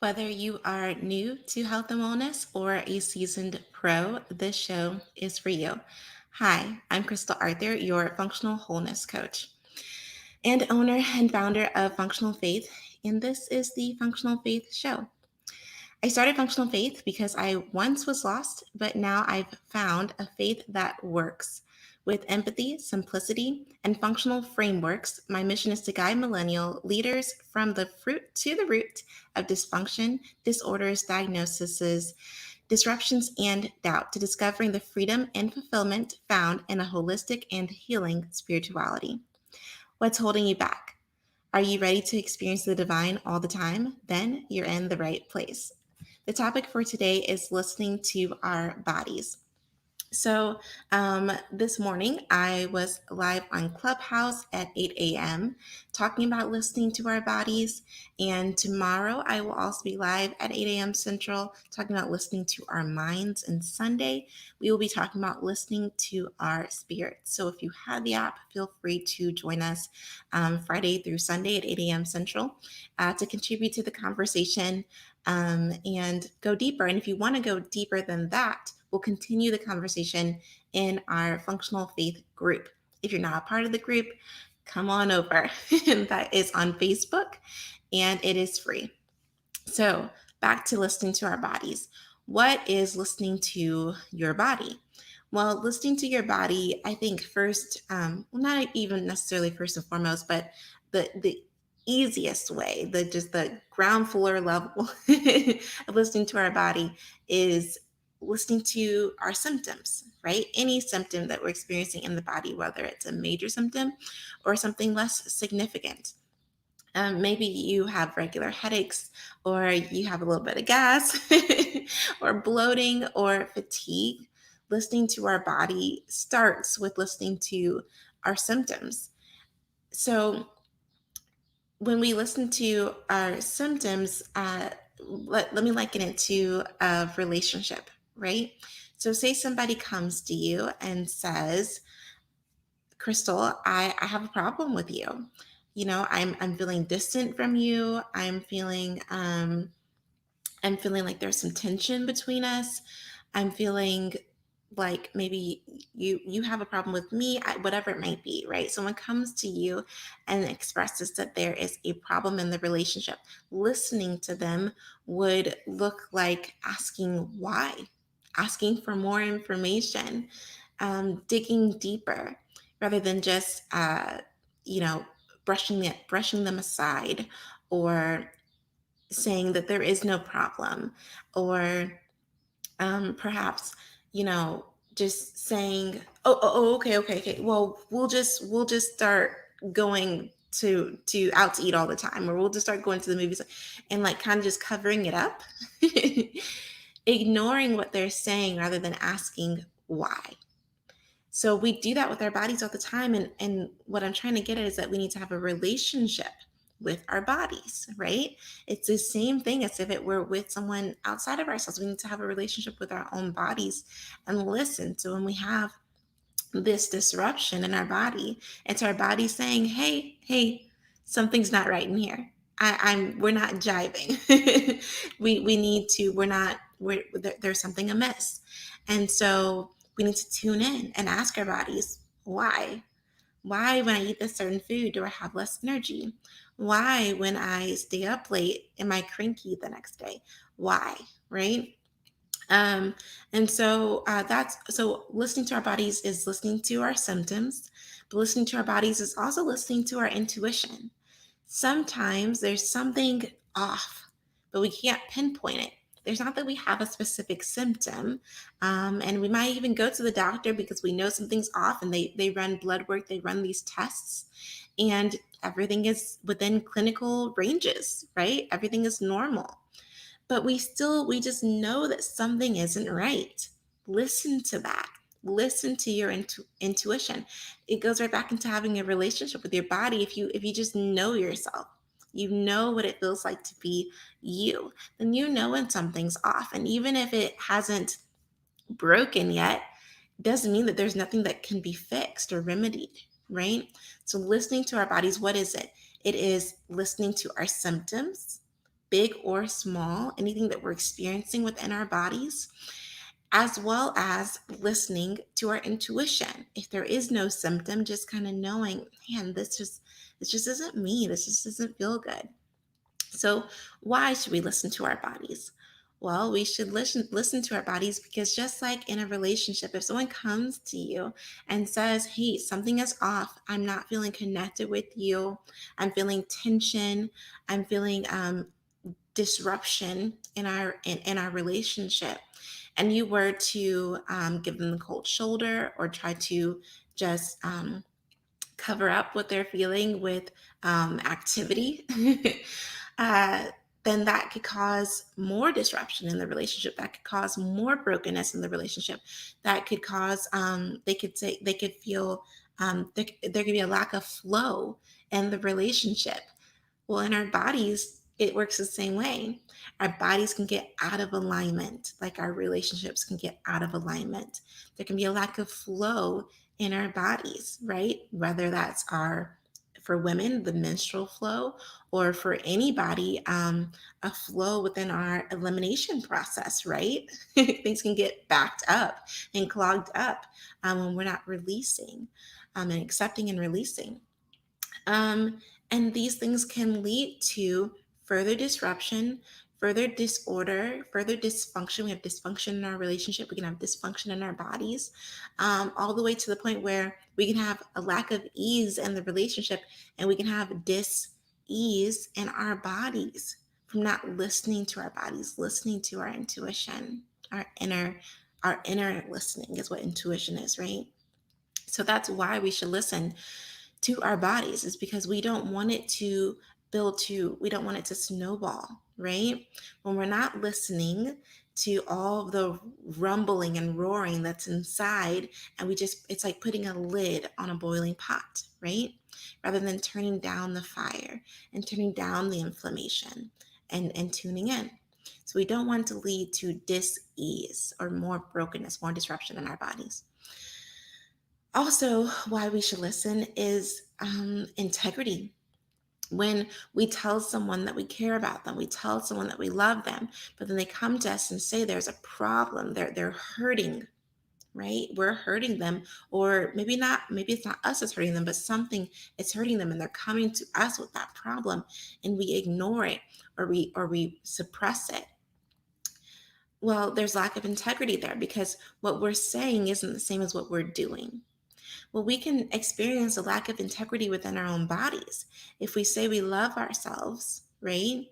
Whether you are new to health and wellness or a seasoned pro, this show is for you. Hi, I'm Crystal Arthur, your functional wholeness coach and owner and founder of Functional Faith, and this is the Functional Faith Show. I started Functional Faith because I once was lost, but now I've found a faith that works. With empathy, simplicity, and functional frameworks, my mission is to guide millennial leaders from the fruit to the root of dysfunction, disorders, diagnoses, disruptions, and doubt to discovering the freedom and fulfillment found in a holistic and healing spirituality. What's holding you back? Are you ready to experience the divine all the time? Then you're in the right place. The topic for today is listening to our bodies. So this morning I was live on Clubhouse at 8 a.m. talking about listening to our bodies. And tomorrow I will also be live at 8 a.m. Central talking about listening to our minds. And Sunday we will be talking about listening to our spirits. So if you have the app, feel free to join us Friday through Sunday at 8 a.m. Central to contribute to the conversation and go deeper. And if you want to go deeper than that, we'll continue the conversation in our functional faith group. If you're not a part of the group, come on over. That is on Facebook and it is free. So, back to listening to our bodies. What is listening to your body? Well, listening to your body, I think first, well, not even necessarily first and foremost, but the easiest way, the ground floor level of listening to our body is listening to our symptoms, right? Any symptom that we're experiencing in the body, whether it's a major symptom or something less significant. Maybe you have regular headaches, or you have a little bit of gas, or bloating, or fatigue. Listening to our body starts with listening to our symptoms. So, when we listen to our symptoms, let me liken it to a relationship, right? So, say somebody comes to you and says, Crystal, I have a problem with you. I'm feeling distant from you. I'm feeling like there's some tension between us. I'm feeling like maybe you have a problem with me, whatever it might be, right? Someone comes to you and expresses that there is a problem in the relationship. Listening to them would look like asking why, asking for more information, digging deeper, rather than just you know brushing them aside, or saying that there is no problem, or perhaps you know just saying, oh, okay, well, we'll just start going to out to eat all the time, or we'll just start going to the movies, and like kind of just covering it up, ignoring what they're saying rather than asking why. So we do that with our bodies all the time. And what I'm trying to get at is that we need to have a relationship with our bodies, right? It's the same thing as if it were with someone outside of ourselves. We need to have a relationship with our own bodies and listen. So when we have this disruption in our body, it's our body saying, hey, something's not right in here. We're not jiving. We need to, there's something amiss. And so we need to tune in and ask our bodies, why? Why, when I eat this certain food, do I have less energy? Why, when I stay up late, am I cranky the next day? Why? Right? Um, and so that's so listening to our bodies is listening to our symptoms, but listening to our bodies is also listening to our intuition. Sometimes there's something off, but we can't pinpoint it. There's not that we have a specific symptom, and we might even go to the doctor because we know something's off, and they run blood work, they run these tests, and everything is within clinical ranges, right? Everything is normal, but we just know that something isn't right. Listen to that. Listen to your intuition. It goes right back into having a relationship with your body. If you just know yourself, you know what it feels like to be you, then you know when something's off. And even if it hasn't broken yet, doesn't mean that there's nothing that can be fixed or remedied, right? So listening to our bodies, what is it? It is listening to our symptoms, big or small, anything that we're experiencing within our bodies, as well as listening to our intuition. If there is no symptom, just kind of knowing, man, this just isn't me. This just doesn't feel good. So, why should we listen to our bodies? Well, we should listen to our bodies because just like in a relationship, if someone comes to you and says, "Hey, something is off. I'm not feeling connected with you. I'm feeling tension. I'm feeling disruption in our relationship," and you were to give them the cold shoulder or try to just cover up what they're feeling with activity, uh, then that could cause more disruption in the relationship. That could cause more brokenness in the relationship. That could cause, they could feel there could be a lack of flow in the relationship. Well, in our bodies, it works the same way. Our bodies can get out of alignment, like our relationships can get out of alignment. There can be a lack of flow in our bodies, right? Whether that's for women, the menstrual flow, or for anybody, a flow within our elimination process, right? Things can get backed up and clogged up when we're not releasing and accepting and releasing. And these things can lead to further disruption, further disorder, further dysfunction. We have dysfunction in our relationship. We can have dysfunction in our bodies, all the way to the point where we can have a lack of ease in the relationship and we can have dis-ease in our bodies from not listening to our bodies, listening to our intuition, our inner listening is what intuition is, right? So that's why we should listen to our bodies, is because we don't want it to snowball, right? When we're not listening to all the rumbling and roaring that's inside, and it's like putting a lid on a boiling pot, right? Rather than turning down the fire and turning down the inflammation and tuning in. So we don't want to lead to dis-ease or more brokenness, more disruption in our bodies. Also, why we should listen is integrity. When we tell someone that we care about them, we tell someone that we love them, but then they come to us and say there's a problem, they're hurting, right? We're hurting them, or maybe not, maybe it's not us that's hurting them, but something is hurting them, and they're coming to us with that problem, and we ignore it or we suppress it. Well, there's lack of integrity there because what we're saying isn't the same as what we're doing. Well, we can experience a lack of integrity within our own bodies. If we say we love ourselves, right?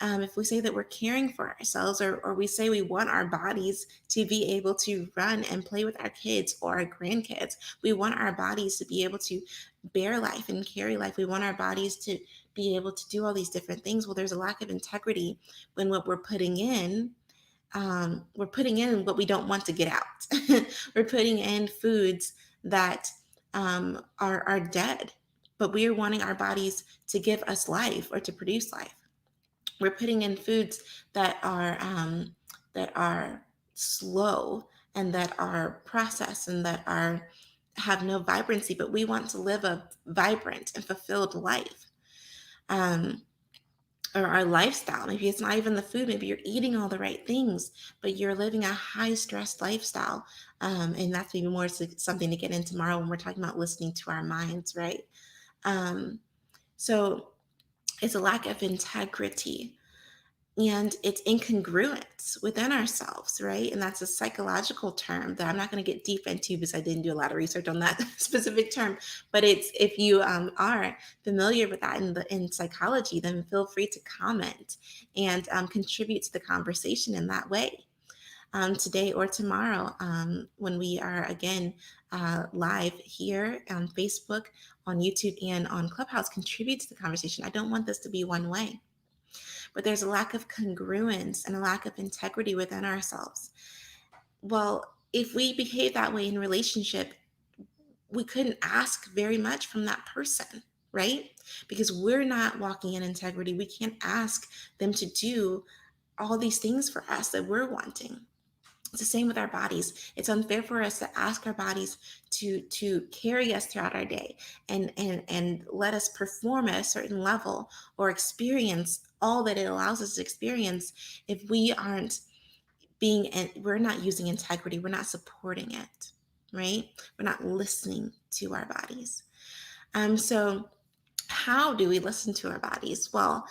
If we say that we're caring for ourselves, or we say we want our bodies to be able to run and play with our kids or our grandkids, we want our bodies to be able to bear life and carry life. We want our bodies to be able to do all these different things. Well, there's a lack of integrity when what we're putting in what we don't want to get out. We're putting in foods that are dead, but we are wanting our bodies to give us life or to produce life. We're putting in foods that are slow and that are processed and that are have no vibrancy, but we want to live a vibrant and fulfilled life. Um, or our lifestyle. Maybe it's not even the food. Maybe you're eating all the right things, but you're living a high stress lifestyle. And that's maybe more something to get in tomorrow when we're talking about listening to our minds, right? Um, so it's a lack of integrity and it's incongruence within ourselves, right? And that's a psychological term that I'm not going to get deep into because I didn't do a lot of research on that specific term. But it's, if you are familiar with that in psychology, then feel free to comment and contribute to the conversation in that way. Today or tomorrow, when we are again live here on Facebook, on YouTube, and on Clubhouse, contribute to the conversation. I don't want this to be one way, but there's a lack of congruence and a lack of integrity within ourselves. Well, if we behave that way in relationship, we couldn't ask very much from that person, right? Because we're not walking in integrity. We can't ask them to do all these things for us that we're wanting. It's the same with our bodies. It's unfair for us to ask our bodies to carry us throughout our day and let us perform at a certain level or experience all that it allows us to experience if we aren't being, and we're not using integrity, we're not supporting it, right? We're not listening to our bodies. So how do we listen to our bodies? Well,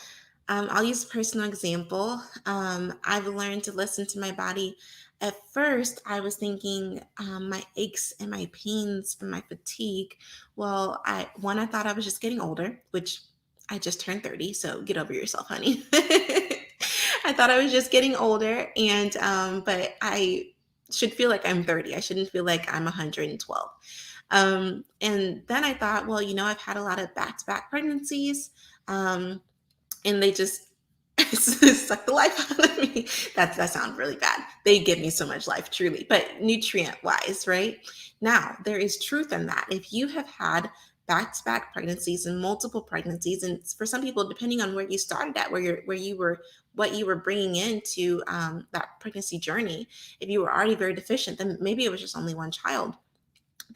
I'll use a personal example. I've learned to listen to my body. At first, I was thinking my aches and my pains and my fatigue. Well, I thought I was just getting older, which I just turned 30, so get over yourself, honey. I thought I was just getting older, and but I should feel like I'm 30. I shouldn't feel like I'm 112. And then I thought, well, I've had a lot of back-to-back pregnancies. And they just suck the life out of me. That sounds really bad. They give me so much life, truly, but nutrient wise, right? Now, there is truth in that. If you have had back to back pregnancies and multiple pregnancies, and for some people, depending on where you started at, where you were, what you were bringing into that pregnancy journey, if you were already very deficient, then maybe it was just only one child.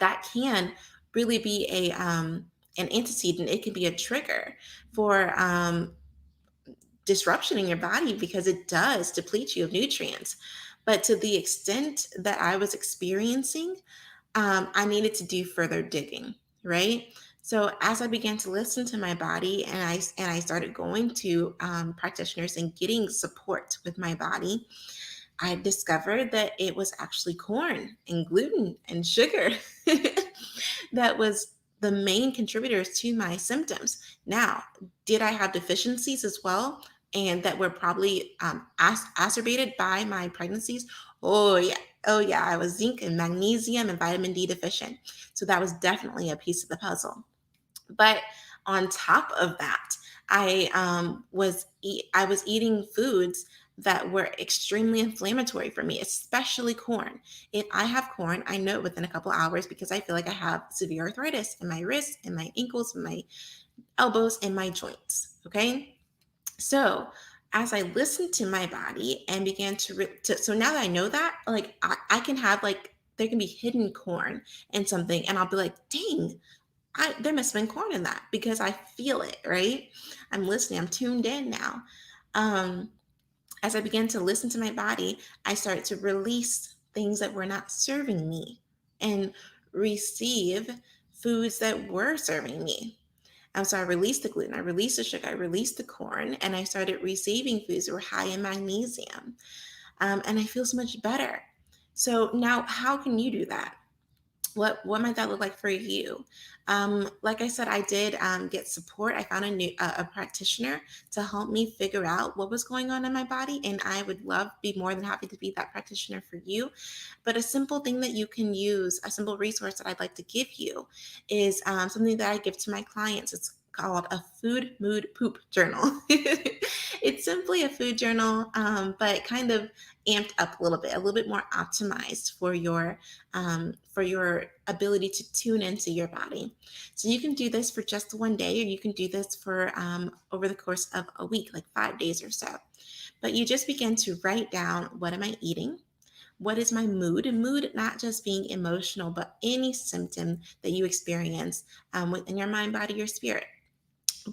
That can really be an antecedent. It can be a trigger for disruption in your body because it does deplete you of nutrients. But to the extent that I was experiencing, I needed to do further digging, right? So as I began to listen to my body, and I started going to practitioners and getting support with my body, I discovered that it was actually corn and gluten and sugar that was the main contributors to my symptoms. Now, did I have deficiencies as well? And that were probably exacerbated by my pregnancies? Oh, yeah. Oh, yeah. I was zinc and magnesium and vitamin D deficient. So that was definitely a piece of the puzzle. But on top of that, I was eating foods that were extremely inflammatory for me, especially corn. If I have corn, I know it within a couple hours because I feel like I have severe arthritis in my wrists, in my ankles, in my elbows, and my joints. Okay, so as I listened to my body and began so now that I know that, like I can have like there can be hidden corn in something, and I'll be like, dang, there must have been corn in that because I feel it, right? I'm listening, I'm tuned in now. Um, as I began to listen to my body, I started to release things that were not serving me and receive foods that were serving me. And so I released the gluten, I released the sugar, I released the corn, and I started receiving foods that were high in magnesium. And I feel so much better. So now, how can you do that? What might that look like for you? Like I said, I did get support. I found a practitioner to help me figure out what was going on in my body, and I would be more than happy to be that practitioner for you. But a simple thing that you can use, a simple resource that I'd like to give you, is something that I give to my clients. It's called a food mood poop journal. It's simply a food journal, but kind of amped up a little bit more optimized for your ability to tune into your body. So you can do this for just one day, or you can do this for over the course of a week, like 5 days or so. But you just begin to write down, what am I eating? What is my mood? And mood, not just being emotional, but any symptom that you experience within your mind, body, or spirit.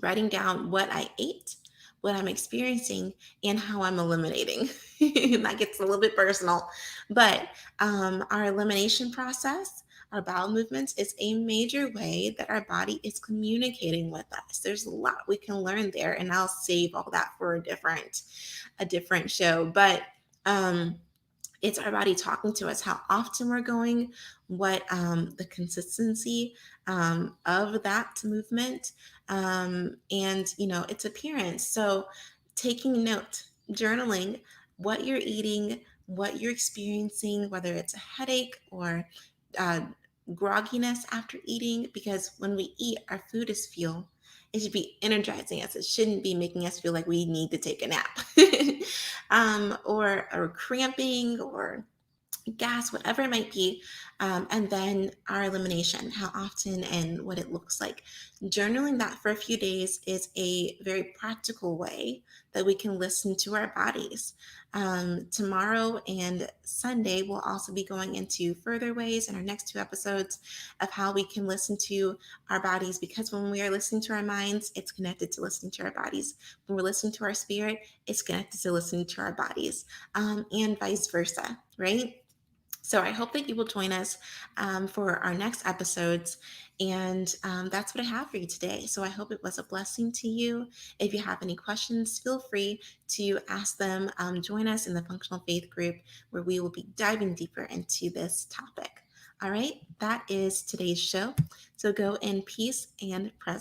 Writing down what I ate, what I'm experiencing, and how I'm eliminating. And that gets a little bit personal, but our elimination process, our bowel movements, is a major way that our body is communicating with us. There's a lot we can learn there, and I'll save all that for a different show. But it's our body talking to us, how often we're going, what the consistency of that movement, and its appearance. So taking note, journaling what you're eating, what you're experiencing, whether it's a headache or uh, grogginess after eating, because when we eat, our food is fuel. It should be energizing us. It shouldn't be making us feel like we need to take a nap. Or cramping or gas, whatever it might be. And then our elimination, how often and what it looks like. Journaling that for a few days is a very practical way that we can listen to our bodies. Tomorrow and Sunday, we'll also be going into further ways in our next two episodes of how we can listen to our bodies, because when we are listening to our minds, it's connected to listening to our bodies. When we're listening to our spirit, it's connected to listening to our bodies, and vice versa, right? So I hope that you will join us for our next episodes. And that's what I have for you today. So I hope it was a blessing to you. If you have any questions, feel free to ask them. Join us in the Functional Faith group where we will be diving deeper into this topic. All right, that is today's show. So go in peace and presence.